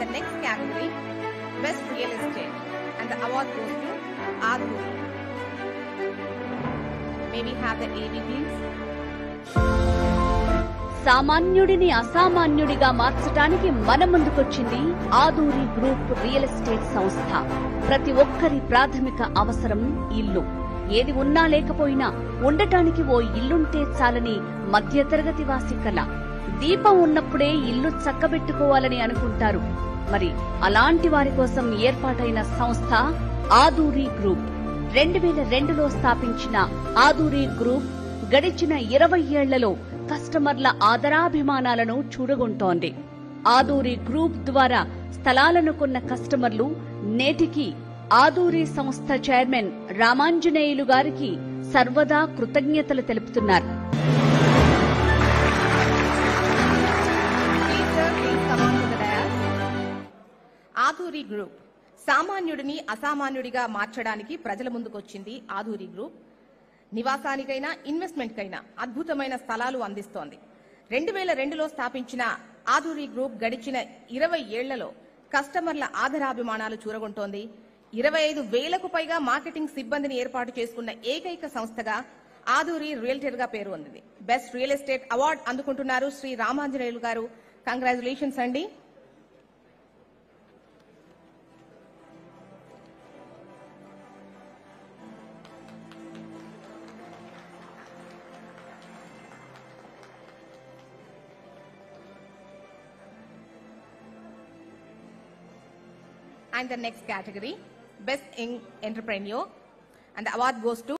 the next category, Best Real Estate, and the award goes to Aduri. May we have the AV, please? సామాన్యుడిని అసామాన్యుడిగా మార్చడానికి మన ముందుకొచ్చింది Aduri group real estate సంస్థ. ప్రతి ఒక్కరి ప్రాథమిక అవసరం ఇల్లు. ఏది ఉన్నా లేకపోయినా ఉండటానికి ఓ ఇల్లుంటే చాలని మధ్యతరగతి వాసి కల. దీపం ఉన్నప్పుడే ఇల్లు చక్కబెట్టుకోవాలని అనుకుంటారు. మరి అలాంటి వారి కోసం ఏర్పాటైన సంస్థ ఆదూరి గ్రూప్. 2002లో స్థాపించిన ఆదూరి గ్రూప్ గడిచిన 20 ఏళ్లలో కస్టమర్ల ఆదరాభిమానాలను చూడగొంటోంది. ఆదూరి గ్రూప్ ద్వారా స్థలాలను కొన్న కస్టమర్లు నేటికి ఆదూరి సంస్థ చైర్మన్ రామాంజనేయులు గారికి సర్వదా కృతజ్ఞతలు తెలుపుతున్నారు. ఆదూరి గ్రూప్ సామాన్యుడిని అసామాన్యుడిగా మార్చడానికి ప్రజల ముందుకొచ్చింది. ఆదూరి గ్రూప్ నివాసానికైనా ఇన్వెస్ట్మెంట్ కైనా అద్భుతమైన స్థలాలు అందిస్తోంది. 2002లో స్థాపించిన ఆదూరి గ్రూప్ గడిచిన 20 ఏళ్లలో కస్టమర్ల ఆదరాభిమానాలు చూరగొంటోంది. 25,000కు పైగా మార్కెటింగ్ సిబ్బందిని ఏర్పాటు చేసుకున్న ఏకైక సంస్థగా ఆదూరి రియల్టర్ గా పేరు పొందింది. బెస్ట్ రియల్ ఎస్టేట్ అవార్డు అందుకుంటున్నారు శ్రీ రామాంజనేయులు గారు. కంగ్రాచులేషన్స్ అండి. And the next category, Best Young Entrepreneur, and the award goes to